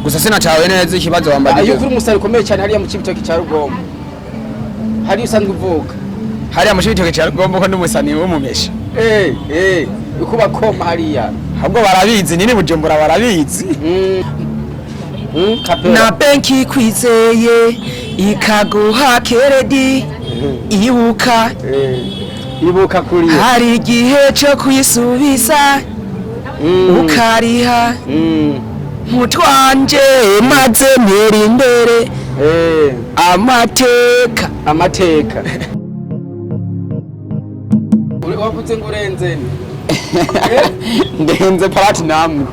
gusa sinacawe neza ikibazo wambajije. Ayo kuri umusari ukomeye cyane hariya mu Cibitoke cya Rugombo. Hari usanzwe uvuka. Hariya mu Cibitoke cya Rugombo ko n'umusani w'umumesha. Uko bakoma hariya. Ahubwo barabizi nini Bujumbura barabizi. Na benki kwizeye ikaguha keredi ibuka kuri hari igihe cyo kuyisubiza ukariha mutwanje maze ntera imbere amateka uri wavuze ngo urenze ndenze platinum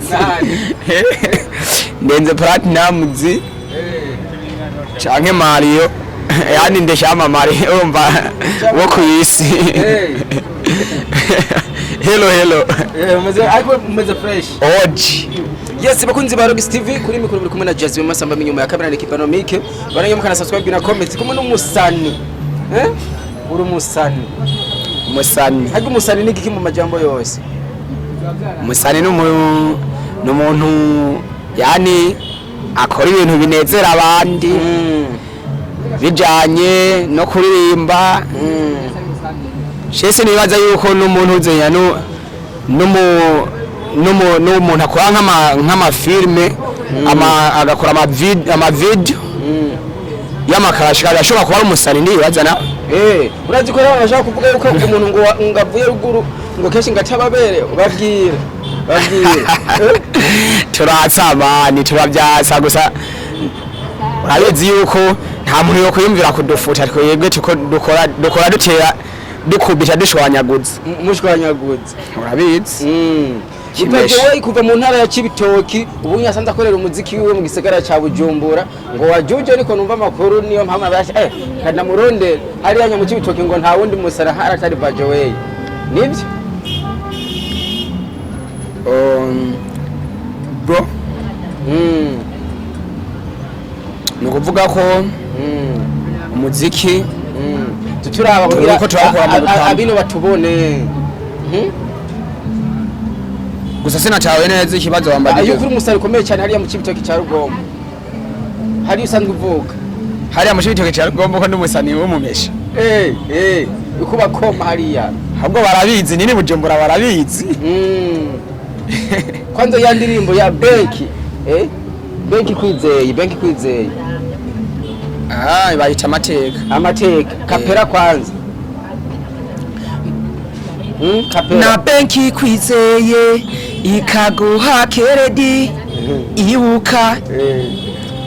canke Mario yani ndeshama Mario umva wo kuyisi hello umeze fresh oji. Yes, bakunzi ba Rogis TV kuri mikoro biri kumwe na Jazzy Masamba inyuma ya kamera n'economique baranye mukana subscribe na comment kumwe n'umusani uri umusani hagi umusani n'igiki mu majambo yose umusani n'umuntu yani akora ibintu binezera abandi bijanye no kuririmba shese nibaza yuko n'umuntu uzenya n'umuntu akora nk'amafilme agakora amavideo y'amakarashi ashobora kuba ari umusani nibaza na urazi ko bashaka kuvuga yuko umuntu ngo ngavuye ruguru ngo keshi ngatababere babwire turatsamani turabyasa gusa urabizi yuko nta muntu yo kuyumvira kudufuta twebwe dukora dutera dukubita dushwanyaguza urabizi Ipejewe kuva mu ntara ya Cibitoki ubu nyasanze akorera umuziki wiwe mu gisagara ca Bujumbura ngo wajuje ariko numva makuru niyo mpamwe bashi kana muronde hari yanya mu Cibitoki ngo nta wundi musara haratari Bajewe nibyo bro nukuvuga ko umuziki tuturaba kugira abino batubone gusa sinacawe neza ikibazo wambajije. Ayo kuri umusari ukomeye cyane hariya mu Cibitoke cya Rugombo. Hari usanzwe uvuka. Hariya mu Cibitoke cya Rugombo ko n'umusani w'umumesha. Uko bakoma hariya. Ahubwo barabizi nini Bujumbura barabizi. Kwanza ya ndirimbo ya Benki. Benki kwizeye. Bayita amateka. Kapera kwanza. Na benki kwizeye ikaguha keredi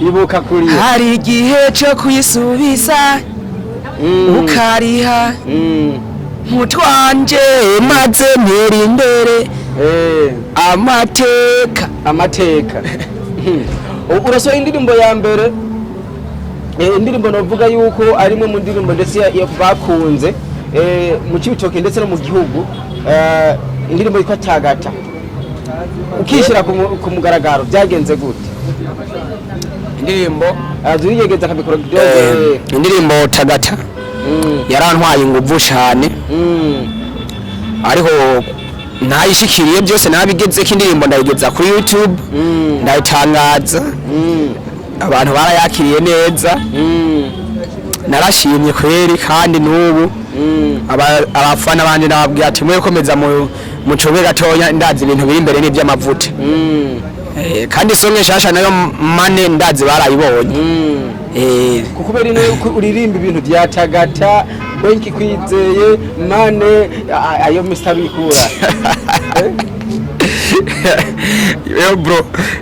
ibuka kuri hari igihe cyo kuyisubiza ukariha mutwanje maze ntera imbere amateka uraso indirimbo ya mbere indirimbo novuga yuko arimwe mu ndirimbo ndetse bakunze mu Cibitoke ndetse no mu gihugu indirimbo yitwa Tagata ukishira ku mugaragaro byagenze gute indirimbo azuyegeza akabikora indirimbo Tagata yarantwaye inguvu cyane ariko ntayishikiriye byose nabigeze ko indirimbo ndayigeza kuri YouTube ndayitangaza abantu barayakiriye neza narashimye kweri kandi n'ubu abafana banje nababwiye ati mwe komeza mu cobe gatonya ndazi ibintu biri imbere n'iby'amavuta kandi songe shasha nayo mane ndazi barayibonye kukubera ino uririmba ibintu bya Tagata Benki kwizeye mane ayo Mr Bikura yo bro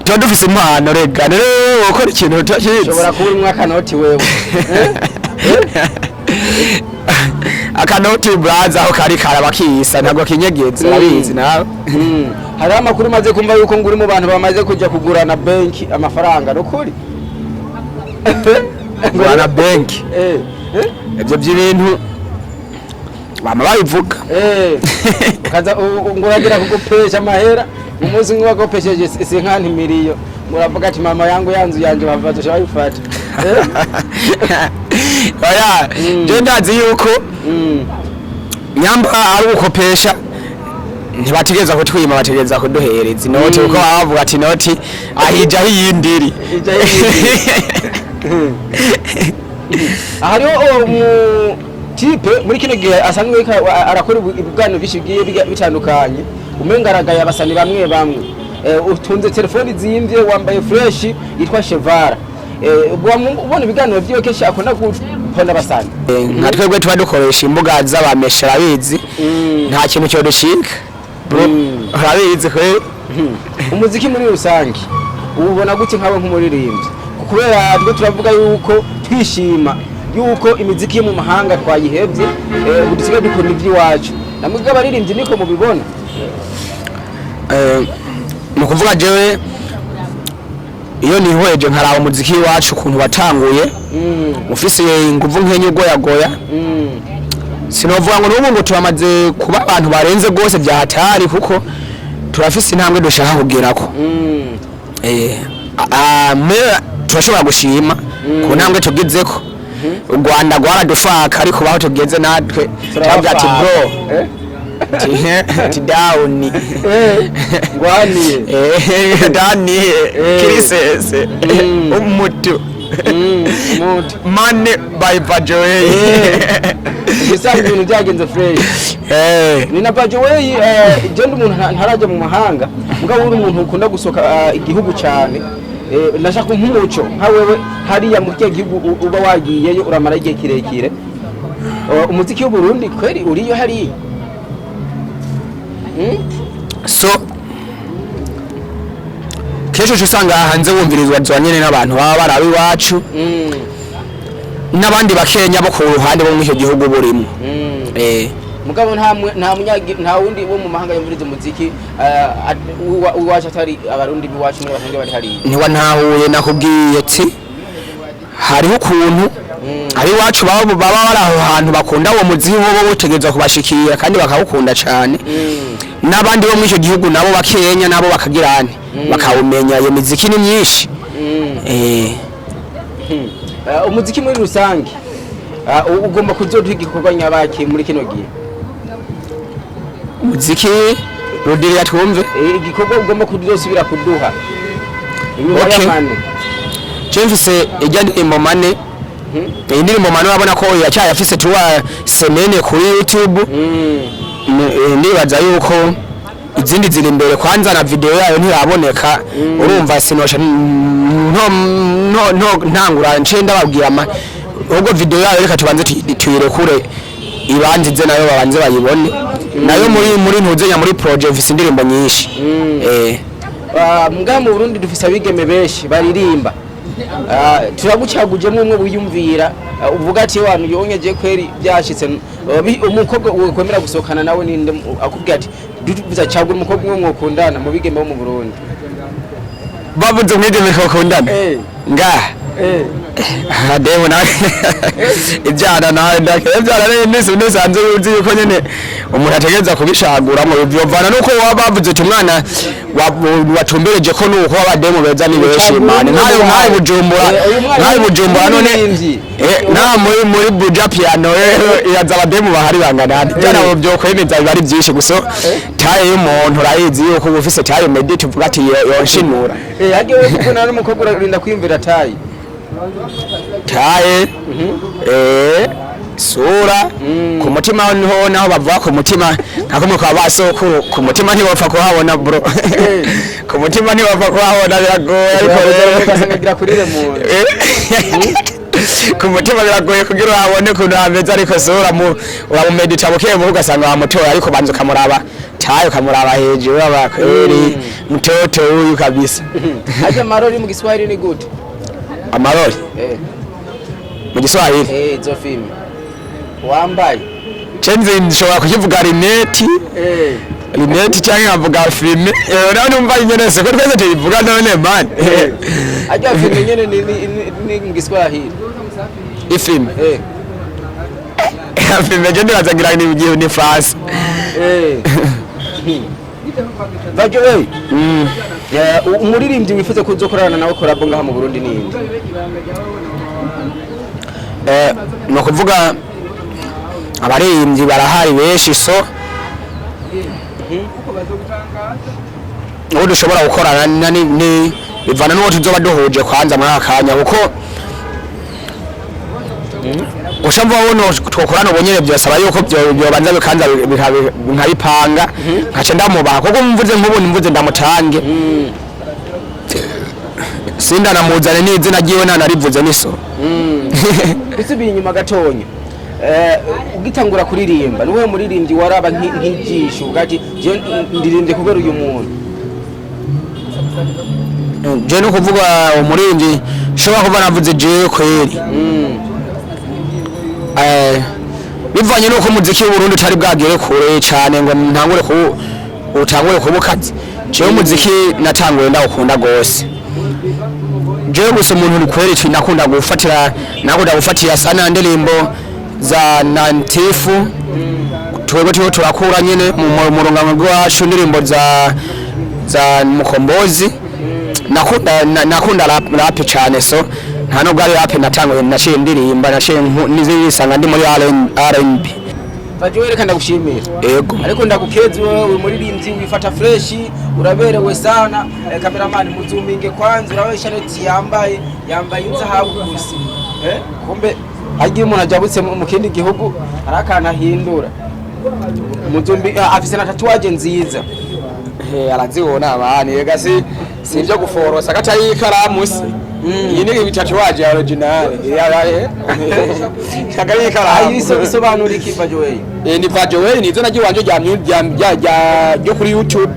tudufise impano rega rero ukora ikintu utakizi ushobora kuba uri mwaka noti wewe akanoti braza aho kari karabakisa ntabwo kinyegetse abizi nawe hari amakuru maze kumva yuko nguri mu bantu bamaze kujya kugurana Benki amafaranga nokuri ngurana Benki ibyo by'ibintu bama babivuga kaza nguragira kugupesha amahera umunsi ngwa gopesheje sinkani miliyo muravuga ati mama yangu yanzu yanje bavazo shayifata oya je ndazi yuko nyamba ari ukopesha ntibategereza kutwima bategereza kuduhereza inoti kuko baba bavuga ati inoti ahija hiyindiri hariho tipe muri kino gihe asanzwe arakora ibiganiro bishigiye bitandukanye umenga aragaye abasani bamwe bamwe utunze telefoni zimvye wambaye fresh yitwa Chevara ubona ibiganiro vyiwe kenshi akunda kubona abasani nka twebwe tuba dukoresha imbuga z'abamesha arabizi nta kintu cyo dushika arabizi kwe umuziki muri rusange ubona gute nkawe nk'umuririmbyi kubera twe turavuga yuko twishima yuko imiziki yo mu mahanga twayihebye dusigaye dukora iby'iwacu namwe bw'abaririmbyi niko mubibona mu kuvuga jewe iyo nihweje nkaraba umuziki wacu ukuntu watanguye ufise inguvu nk'enye goyagoya sinovuga ngo n'ubu ngo turamaze kuba abantu barenze gose bya hatari kuko turafise intambwe dushaka kugerako turashobora gushima ku ntambwe tugezeko u Rwanda rwaradufaka ariko baho tugeze natwe turavuga ati bro ati down ngwaniye dani kirisese umutu mane by Bajoey gisanzwe ibintu byagenze fresh ni na Bajoey je ndi umuntu ntaraje mu mahanga mugabo uri umuntu ukunda gusoka igihugu cyane nashaka nk'umuco nka wewe hariya mu gihugu uba wagiyeyo uramara igihe kirekire umuziki w'u Burundi kweri uriyo hariya so kesho usanga hanze wumvirizwa zwanyene n'abantu baba barabi wacu n'abandi bakenya bo ku ruhande bo mu icyo gihugu burimo mugabo nta wundi wo mu mahanga yumviriza umuziki uwacu atari abarundi biwacu n'abasanzwe bari hariya niwa ntahuye nakubwiye ati hariho ukuntu ari wacu baba bari aho hantu bakunda uwo muziki bo butegeza kubashikira kandi bakawukunda cyane n'abandi bo mu icyo gihugu nabo bakenya nabo bakagirane bakawumenya iyo muziki ni myinshi umuziki muri rusange ugomba kuzoduha igikorwa nyabaki muri kino gihe umuziki Rodiri yatwumve igikorwa ugomba kuzosubira kuduha Chemfise ijya ndirimbo mane indirimbo mane wabona ko yacyayafise tuwa semene kuri YouTube nibaza yuko izindi ziri imbere kwanza na video yayo ntiraboneka urumva sinosha ntangura ncenda babwira ubwo video yayo reka tubanze tuyirekure ibanzize nayo babanze bayibone nayo muri ntuzenya muri project ufise indirimbo nyinshi mbwa mu Burundi dufise abigeme benshi baririmba turagucagujemo umwe wiyumvira uvuga ati wantu yonyeje kweri byashitse umukobwa ukwemera gusokana nawe ninde akubwira ati duzacagura umukobwa umwe mwokundana mu bigeme bo mu Burundi bavuze mwigeme kokundana ngaha Demo na ibyana nawe ndakebyana nese hanze uzi yuko nyene umuntu ategeza kubishagura mu byovana nuko wabavuze ati umwana watumbereje ko nuko abademo beza ni benshi mane nkayo bujumbura none na muri buja piano yaza abademo bahari bangana cyane byo kwemeza bari byinshi guso taye y'umuntu urayizi yuko ufise taye medit uvuga ati yoshinura yagiye kubona n'umukobwa urinda kwimvira taye sura ku mutima niho naho bavuga ku mutima nako kwa basokuru ku mutima ntibapfa kuhabona bro ku mutima ntibapfa kuhabona biragoye ariko basangira kurire mu ku mutima biragoye kugira uhabone kuntu hameze ariko sura uramumedita buke mu ugasanga wamutora ariko banza ukamuraba tayo kamuraba hejuru abakweri mtoto huyu kabisa aje marori mu Kiswahili ni good amarori mu Giswahili izo filme wambaye chenze nshobora kukivuga rineti rineti cyangwa avuga filme nawe numva inyenese ko twese tuyivuga none man ajya filme nyene ni mu Giswahili ifilme filme je ndazagira ni France Bajoey umuririmbyi wifuza kuzokorana nawe korabo ngaha mu Burundi ninde no kuvuga abaririmbyi barahari benshi so ubu dushobora gukorana ni bivana n'uwo tuzoba duhuje kwanza muri akanya kuko ushamva wono twokorana ubonyene byosaba yuko byobanza bikanza nkabipanga nkace ndamubaha kuko mvuze nk'ubu mvuze ndamutange sinda namuzane n'izina ryiwe nanarivuze n'iso bisubiye inyuma gatonya ugitangura kuririmba niwe muririmbyi waraba nk'ijisho ugati je ndirimbye kubera uyu muntu je no kuvuga umuririmbyi shobora kuva navuze je kweri bivanye nuko umuziki w'Uburundi utari bwagere kure cyane ngo utangure kubukazi jewe umuziki natanguye ndawukunda gose jewe gusa umuntu uri kweri nakunda gufatira sana ndirimbo za nantifu twebwe turakura nyene mu rungano rwacu indirimbo za mukombozi nakunda rap cyane so nta nubwo ari rap natanguye naciye ndirimba naciye nizisanga ndi muri R&B Bajowe reka ndagushimira yego ariko ndagukeze wewe muririmbyi wifata fresh uraberewe sana cameraman muzuminge kwanza urabe shaneti yambaye inzahabu gusa kumbe agiye umuntu ajabutse mu kindi gihugu arakana hindura muzumbi afise na tatuwaje nziza araziona abani ega si byo guforosa gatayi ikaramu se iyi ni bitatuwaje ya original kagari ikaramu isobanura iki Bajowe ni Bajowe ni izina ry'iwanje ryo kuri YouTube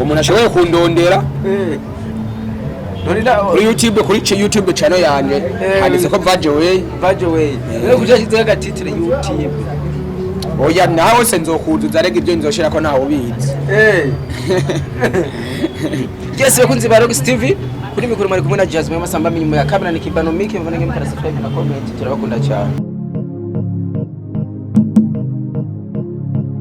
umuntu ashoboye kundondera kuri YouTube channel yanje handitse ko Bajowe rero kujashyizeho agatitire YouTube oya nawe se nzokuzuza rega ibyo nzoshira ko ntawe ubizi Jesse bakunzi ba Rox TV kuri mikoro mari kumwe na Jasmine Masamba minyuma ya kamera ni Kibano Mike mvana nge mukara subscribe na comment turabakunda cyane.